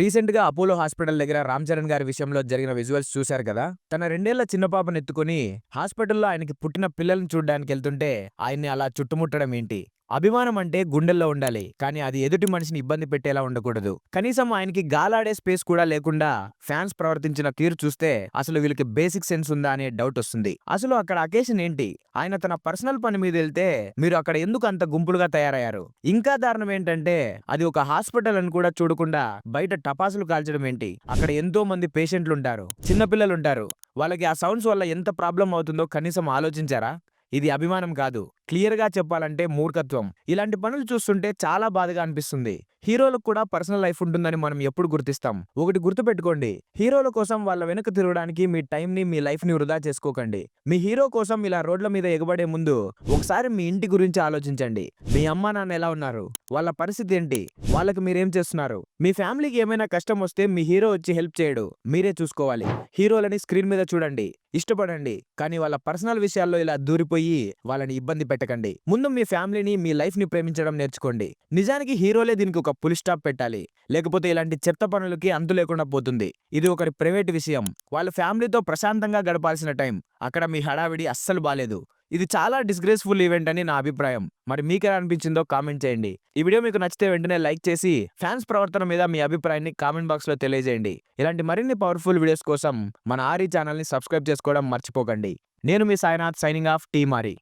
Recent గా Apollo hospital దగ్గర రామ్ చరణ్ గారి విషయంలో జరిగిన విజువల్స్ చూశారు కదా. తన 2 ఏళ్ల చిన్న పాపను ఎత్తుకుని హాస్పిటల్లో ఆయనకి పుట్టిన పిల్లల్ని చూడ్డానికి వెళ్తుంటే ఆయన్ని అలా చుట్టుముట్టడం ఏంటి? అభిమానం అంటే గుండెల్లో ఉండాలి, కానీ అది ఎదుటి మనిషిని ఇబ్బంది పెట్టేలా ఉండకూడదు. కనీసం ఆయనకి గాలాడే స్పేస్ కూడా లేకుండా ఫ్యాన్స్ ప్రవర్తించిన తీరు చూస్తే అసలు వీళ్ళకి బేసిక్ సెన్స్ ఉందా అనే డౌట్ వస్తుంది. అసలు అక్కడ అకేషన్ ఏంటి? ఆయన తన పర్సనల్ పని మీద వెళ్తే మీరు అక్కడ ఎందుకు అంత గుంపులుగా తయారయ్యారు? ఇంకా దారుణం ఏంటంటే అది ఒక హాస్పిటల్ అని కూడా చూడకుండా బయట టపాసులు కాల్చడం ఏంటి? అక్కడ ఎంతో మంది పేషెంట్లుంటారు, చిన్నపిల్లలుంటారు. వాళ్ళకి ఆ సౌండ్స్ వల్ల ఎంత ప్రాబ్లం అవుతుందో కనీసం ఆలోచించారా? ఇది అభిమానం కాదు, క్లియర్ గా చెప్పాలంటే మూర్ఖత్వం. ఇలాంటి పనులు చూస్తుంటే చాలా బాధగా అనిపిస్తుంది. హీరోలకు కూడా పర్సనల్ లైఫ్ ఉంటుందని మనం ఎప్పుడు గుర్తిస్తాం? ఒకటి గుర్తుపెట్టుకోండి, హీరోల కోసం వాళ్ళ వెనక తిరగడానికి మీ టైం ని, మీ లైఫ్ ని వృధా చేసుకోకండి. మీ హీరో కోసం ఇలా రోడ్ల మీద ఎగబడే ముందు ఒకసారి మీ ఇంటి గురించి ఆలోచించండి. మీ అమ్మా నాన్న ఎలా ఉన్నారు? వాళ్ళ పరిస్థితి ఏంటి? వాళ్ళకి మీరేం చేస్తున్నారు? మీ ఫ్యామిలీకి ఏమైనా కష్టం వస్తే మీ హీరో వచ్చి హెల్ప్ చేయడు, మీరే చూసుకోవాలి. హీరోలని స్క్రీన్ మీద చూడండి, ఇష్టపడండి, కానీ వాళ్ళ పర్సనల్ విషయాల్లో ఇలా దూరిపోయి వాళ్ళని ఇబ్బంది పెట్టకండి. ముందు మీ ఫ్యామిలీని, మీ లైఫ్ ని ప్రేమించడం నేర్చుకోండి. నిజానికి హీరోలే దీనికి ఒక ఫుల్ స్టాప్ పెట్టాలి, లేకపోతే ఇలాంటి చెత్త పనులకి అంతు లేకుండా పోతుంది. ఇది ఒకరి ప్రైవేట్ విషయం, వాళ్ళ ఫ్యామిలీతో ప్రశాంతంగా గడపాల్సిన టైం. అక్కడ మీ హడావిడి అస్సలు బాలేదు. ఇది చాలా డిస్గ్రేస్ఫుల్ ఈవెంట్ అని నా అభిప్రాయం. మరి మీకెలా అనిపించిందో కామెంట్ చేయండి. ఈ వీడియో మీకు నచ్చితే వెంటనే లైక్ చేసి ఫ్యాన్స్ ప్రవర్తన మీద మీ అభిప్రాయాన్ని కామెంట్ బాక్స్ లో తెలియజేయండి. ఇలాంటి మరిన్ని పవర్ఫుల్ వీడియోస్ కోసం మన ఆరి ఛానల్ ని సబ్స్క్రైబ్ చేసుకోవడం మర్చిపోకండి. నేను మీ సాయినాథ్, సైనింగ్ ఆఫ్, టీమ్ ఆరి.